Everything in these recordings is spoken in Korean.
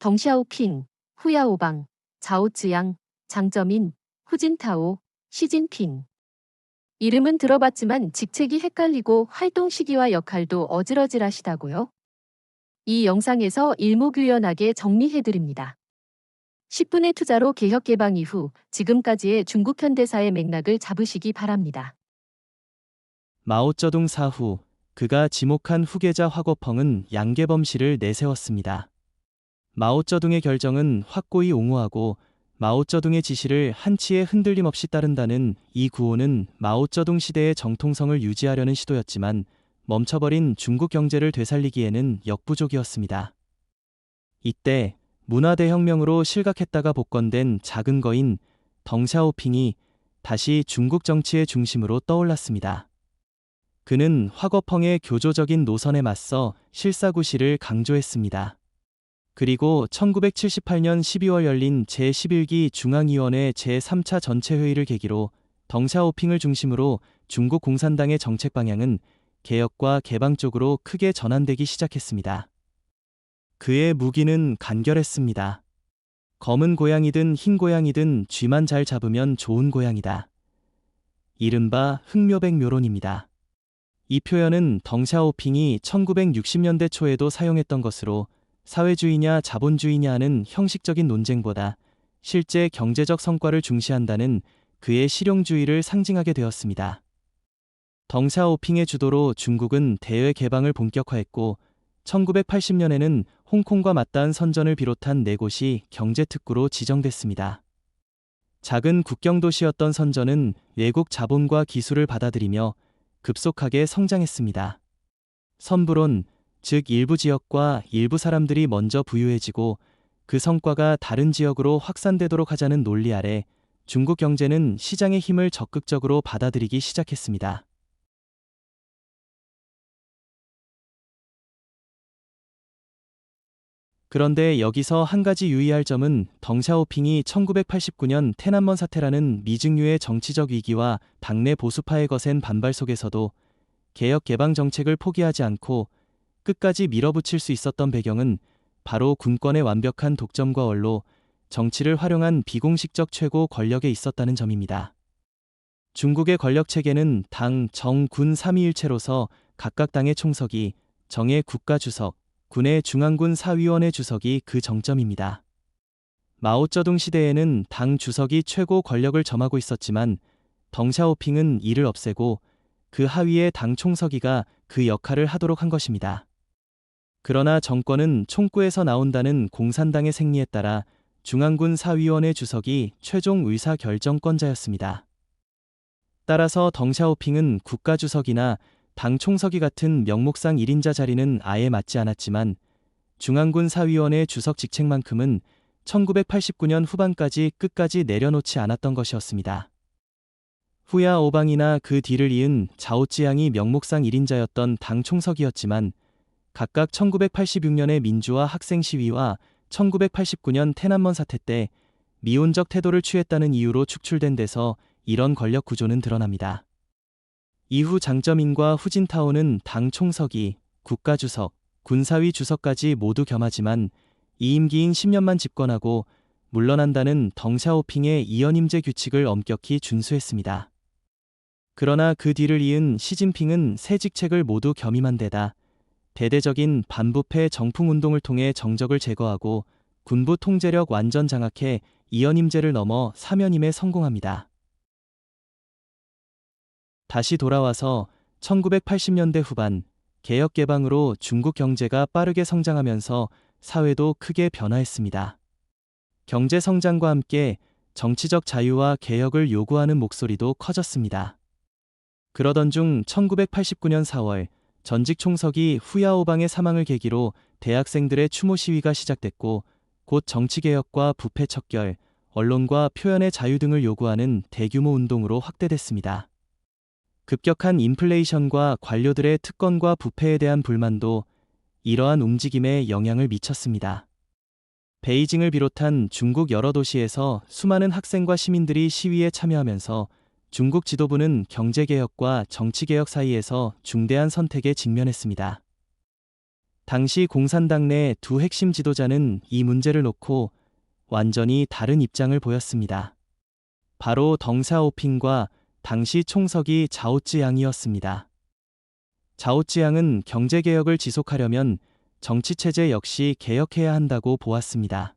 덩샤오핑, 후야오방, 자오쯔양, 장쩌민, 후진타오, 시진핑. 이름은 들어봤지만 직책이 헷갈리고 활동 시기와 역할도 어질어질하시다고요? 이 영상에서 일목요연하게 정리해드립니다. 10분의 투자로 개혁 개방 이후 지금까지의 중국 현대사의 맥락을 잡으시기 바랍니다. 마오쩌둥 사후, 그가 지목한 후계자 화거펑은 양계범실을 내세웠습니다. 마오쩌둥의 결정은 확고히 옹호하고 마오쩌둥의 지시를 한치의 흔들림 없이 따른다는 이 구호는 마오쩌둥 시대의 정통성을 유지하려는 시도였지만 멈춰버린 중국 경제를 되살리기에는 역부족이었습니다. 이때 문화대혁명으로 실각했다가 복권된 작은 거인 덩샤오핑이 다시 중국 정치의 중심으로 떠올랐습니다. 그는 화거펑의 교조적인 노선에 맞서 실사구시를 강조했습니다. 그리고 1978년 12월 열린 제11기 중앙위원회 제3차 전체회의를 계기로 덩샤오핑을 중심으로 중국 공산당의 정책 방향은 개혁과 개방 쪽으로 크게 전환되기 시작했습니다. 그의 무기는 간결했습니다. 검은 고양이든 흰 고양이든 쥐만 잘 잡으면 좋은 고양이다. 이른바 흑묘백묘론입니다. 이 표현은 덩샤오핑이 1960년대 초에도 사용했던 것으로 사회주의냐 자본주의냐 하는 형식적인 논쟁보다 실제 경제적 성과를 중시한다는 그의 실용주의를 상징하게 되었습니다. 덩샤오핑의 주도로 중국은 대외 개방을 본격화했고 1980년에는 홍콩과 맞닿은 선전을 비롯한 4곳이 경제특구로 지정됐습니다. 작은 국경도시였던 선전은 외국 자본과 기술을 받아들이며 급속하게 성장했습니다. 선불원, 즉 일부 지역과 일부 사람들이 먼저 부유해지고 그 성과가 다른 지역으로 확산되도록 하자는 논리 아래 중국 경제는 시장의 힘을 적극적으로 받아들이기 시작했습니다. 그런데 여기서 한 가지 유의할 점은 덩샤오핑이 1989년 테난먼 사태라는 미증유의 정치적 위기와 당내 보수파의 거센 반발 속에서도 개혁 개방 정책을 포기하지 않고 끝까지 밀어붙일 수 있었던 배경은 바로 군권의 완벽한 독점과 원로, 정치를 활용한 비공식적 최고 권력에 있었다는 점입니다. 중국의 권력 체계는 당, 정, 군 3위일체로서 각각 당의 총석이 정의 국가주석, 군의 중앙군 사위원회 주석이 그 정점입니다. 마오쩌둥 시대에는 당 주석이 최고 권력을 점하고 있었지만 덩샤오핑은 이를 없애고 그 하위의 당 총서기가 그 역할을 하도록 한 것입니다. 그러나 정권은 총구에서 나온다는 공산당의 생리에 따라 중앙군 사위원회 주석이 최종 의사결정권자였습니다. 따라서 덩샤오핑은 국가주석이나 당 총서기 같은 명목상 1인자 자리는 아예 맞지 않았지만 중앙군 사위원회 주석 직책만큼은 1989년 후반까지 끝까지 내려놓지 않았던 것이었습니다. 후야 오방이나 그 뒤를 이은 자오찌양이 명목상 1인자였던 당 총석이었지만 각각 1986년의 민주화 학생 시위와 1989년 테난먼 사태 때 미온적 태도를 취했다는 이유로 축출된 데서 이런 권력 구조는 드러납니다. 이후 장쩌민과 후진타오는 당 총서기, 국가주석, 군사위 주석까지 모두 겸하지만 2임기인 10년만 집권하고 물러난다는 덩샤오핑의 이연임제 규칙을 엄격히 준수했습니다. 그러나 그 뒤를 이은 시진핑은 새 직책을 모두 겸임한 데다 대대적인 반부패 정풍운동을 통해 정적을 제거하고 군부 통제력 완전 장악해 이연임제를 넘어 사면임에 성공합니다. 다시 돌아와서 1980년대 후반 개혁 개방으로 중국 경제가 빠르게 성장하면서 사회도 크게 변화했습니다. 경제 성장과 함께 정치적 자유와 개혁을 요구하는 목소리도 커졌습니다. 그러던 중 1989년 4월 전직 총석이 후야오방의 사망을 계기로 대학생들의 추모 시위가 시작됐고 곧 정치개혁과 부패 척결, 언론과 표현의 자유 등을 요구하는 대규모 운동으로 확대됐습니다. 급격한 인플레이션과 관료들의 특권과 부패에 대한 불만도 이러한 움직임에 영향을 미쳤습니다. 베이징을 비롯한 중국 여러 도시에서 수많은 학생과 시민들이 시위에 참여하면서 중국 지도부는 경제개혁과 정치개혁 사이에서 중대한 선택에 직면했습니다. 당시 공산당 내 두 핵심 지도자는 이 문제를 놓고 완전히 다른 입장을 보였습니다. 바로 덩샤오핑과 당시 총석이 자오찌양이었습니다. 자오찌양은 경제개혁을 지속하려면 정치체제 역시 개혁해야 한다고 보았습니다.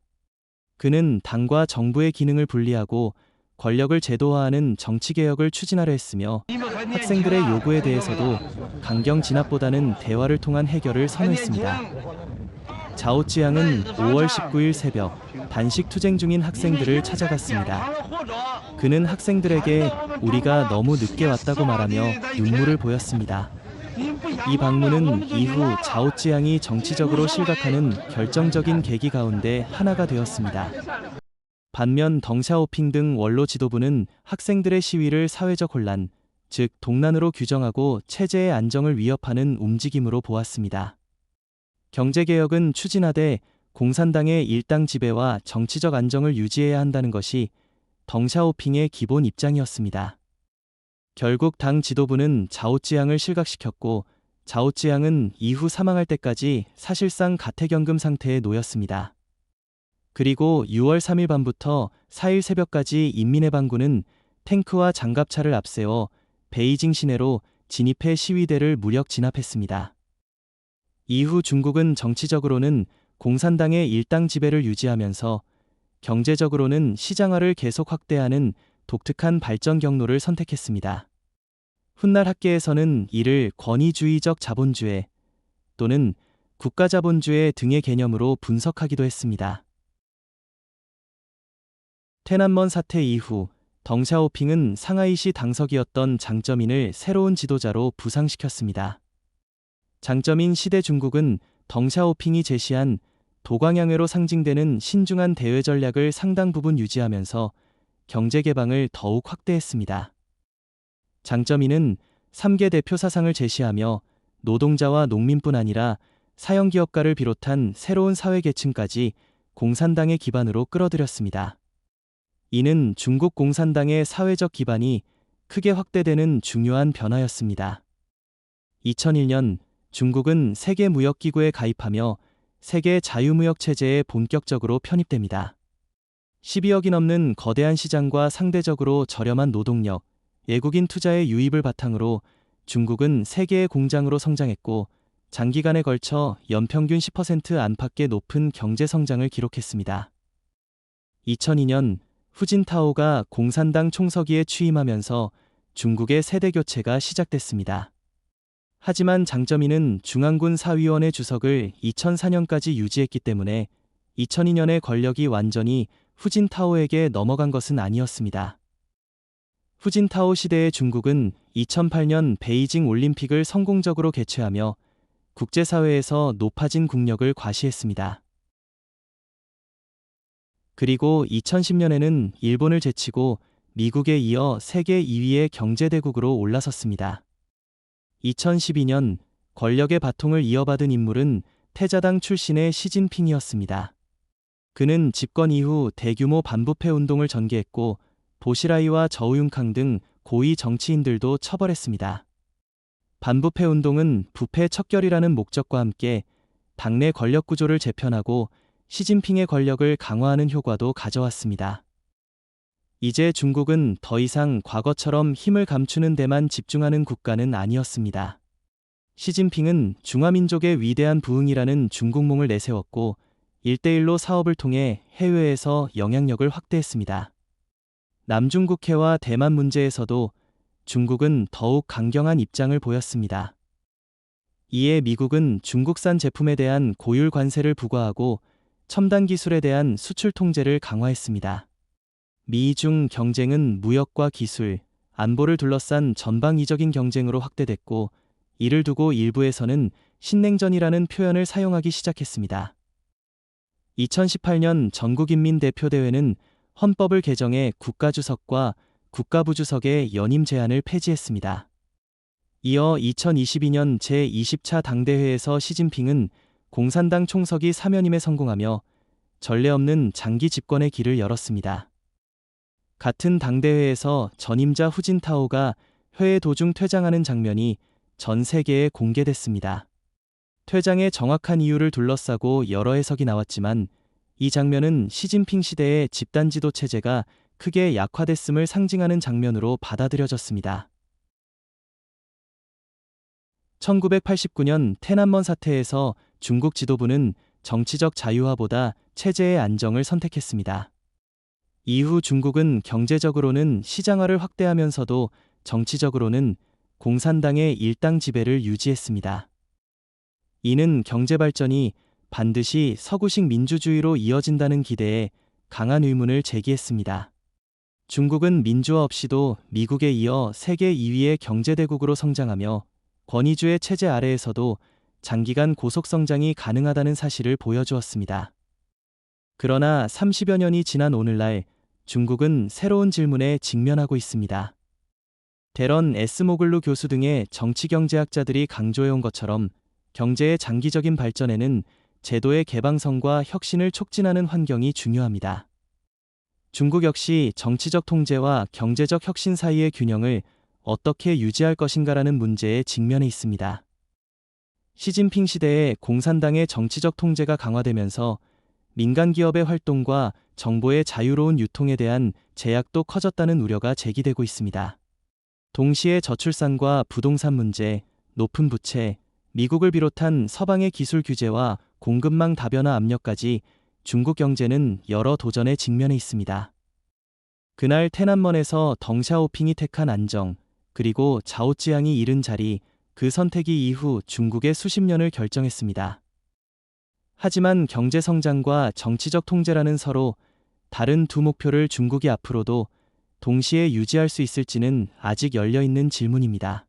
그는 당과 정부의 기능을 분리하고 권력을 제도화하는 정치개혁을 추진하려 했으며 학생들의 요구에 대해서도 강경 진압보다는 대화를 통한 해결을 선호했습니다. 자오찌양은 5월 19일 새벽 단식 투쟁 중인 학생들을 찾아갔습니다. 그는 학생들에게 우리가 너무 늦게 왔다고 말하며 눈물을 보였습니다. 이 방문은 이후 자오찌양이 정치적으로 실각하는 결정적인 계기 가운데 하나가 되었습니다. 반면 덩샤오핑 등 원로 지도부는 학생들의 시위를 사회적 혼란, 즉 동난으로 규정하고 체제의 안정을 위협하는 움직임으로 보았습니다. 경제개혁은 추진하되 공산당의 일당 지배와 정치적 안정을 유지해야 한다는 것이 덩샤오핑의 기본 입장이었습니다. 결국 당 지도부는 자오찌양을 실각시켰고 자오찌양은 이후 사망할 때까지 사실상 가택연금 상태에 놓였습니다. 그리고 6월 3일 밤부터 4일 새벽까지 인민해방군은 탱크와 장갑차를 앞세워 베이징 시내로 진입해 시위대를 무력 진압했습니다. 이후 중국은 정치적으로는 공산당의 일당 지배를 유지하면서 경제적으로는 시장화를 계속 확대하는 독특한 발전 경로를 선택했습니다. 훗날 학계에서는 이를 권위주의적 자본주의 또는 국가자본주의 등의 개념으로 분석하기도 했습니다. 테난먼 사태 이후 덩샤오핑은 상하이시 당석이었던 장쩌민을 새로운 지도자로 부상시켰습니다. 장쩌민 시대 중국은 덩샤오핑이 제시한 도광양회로 상징되는 신중한 대외 전략을 상당 부분 유지하면서 경제 개방을 더욱 확대했습니다. 장쩌민은 3개 대표 사상을 제시하며 노동자와 농민뿐 아니라 사형기업가를 비롯한 새로운 사회계층까지 공산당의 기반으로 끌어들였습니다. 이는 중국 공산당의 사회적 기반이 크게 확대되는 중요한 변화였습니다. 2001년 중국은 세계무역기구에 가입하며 세계 자유무역 체제에 본격적으로 편입됩니다. 12억이 넘는 거대한 시장과 상대적으로 저렴한 노동력, 외국인 투자의 유입을 바탕으로 중국은 세계의 공장으로 성장했고 장기간에 걸쳐 연평균 10% 안팎의 높은 경제 성장을 기록했습니다. 2002년 후진타오가 공산당 총서기에 취임하면서 중국의 세대 교체가 시작됐습니다. 하지만 장쩌민은 중앙군 사위원회 주석을 2004년까지 유지했기 때문에 2002년의 권력이 완전히 후진타오에게 넘어간 것은 아니었습니다. 후진타오 시대의 중국은 2008년 베이징 올림픽을 성공적으로 개최하며 국제사회에서 높아진 국력을 과시했습니다. 그리고 2010년에는 일본을 제치고 미국에 이어 세계 2위의 경제대국으로 올라섰습니다. 2012년 권력의 바통을 이어받은 인물은 태자당 출신의 시진핑이었습니다. 그는 집권 이후 대규모 반부패 운동을 전개했고 보시라이와 저우융캉 등 고위 정치인들도 처벌했습니다. 반부패 운동은 부패 척결이라는 목적과 함께 당내 권력 구조를 재편하고 시진핑의 권력을 강화하는 효과도 가져왔습니다. 이제 중국은 더 이상 과거처럼 힘을 감추는 데만 집중하는 국가는 아니었습니다. 시진핑은 중화민족의 위대한 부흥이라는 중국몽을 내세웠고 1대1로 사업을 통해 해외에서 영향력을 확대했습니다. 남중국해와 대만 문제에서도 중국은 더욱 강경한 입장을 보였습니다. 이에 미국은 중국산 제품에 대한 고율 관세를 부과하고 첨단 기술에 대한 수출 통제를 강화했습니다. 미중 경쟁은 무역과 기술, 안보를 둘러싼 전방위적인 경쟁으로 확대됐고 이를 두고 일부에서는 신냉전이라는 표현을 사용하기 시작했습니다. 2018년 전국인민대표대회는 헌법을 개정해 국가주석과 국가부주석의 연임 제한을 폐지했습니다. 이어 2022년 제20차 당대회에서 시진핑은 공산당 총서기 사면임에 성공하며 전례 없는 장기 집권의 길을 열었습니다. 같은 당대회에서 전임자 후진타오가 회의 도중 퇴장하는 장면이 전 세계에 공개됐습니다. 퇴장의 정확한 이유를 둘러싸고 여러 해석이 나왔지만 이 장면은 시진핑 시대의 집단 지도 체제가 크게 약화됐음을 상징하는 장면으로 받아들여졌습니다. 1989년天安門 사태에서 중국 지도부는 정치적 자유화보다 체제의 안정을 선택했습니다. 이후 중국은 경제적으로는 시장화를 확대하면서도 정치적으로는 공산당의 일당 지배를 유지했습니다. 이는 경제 발전이 반드시 서구식 민주주의로 이어진다는 기대에 강한 의문을 제기했습니다. 중국은 민주화 없이도 미국에 이어 세계 2위의 경제대국으로 성장하며 권위주의 체제 아래에서도 장기간 고속성장이 가능하다는 사실을 보여주었습니다. 그러나 30여 년이 지난 오늘날 중국은 새로운 질문에 직면하고 있습니다. 데런 에스모글루 교수 등의 정치경제학자들이 강조해온 것처럼 경제의 장기적인 발전에는 제도의 개방성과 혁신을 촉진하는 환경이 중요합니다. 중국 역시 정치적 통제와 경제적 혁신 사이의 균형을 어떻게 유지할 것인가라는 문제에 직면해 있습니다. 시진핑 시대에 공산당의 정치적 통제가 강화되면서 민간 기업의 활동과 정보의 자유로운 유통에 대한 제약도 커졌다는 우려가 제기되고 있습니다. 동시에 저출산과 부동산 문제, 높은 부채, 미국을 비롯한 서방의 기술 규제와 공급망 다변화 압력까지 중국 경제는 여러 도전에 직면해 있습니다. 그날天安門에서 덩샤오핑이 택한 안정, 그리고 자오찌양이 잃은 자리, 그 선택이 이후 중국의 수십 년을 결정했습니다. 하지만 경제 성장과 정치적 통제라는 서로 다른 두 목표를 중국이 앞으로도 동시에 유지할 수 있을지는 아직 열려있는 질문입니다.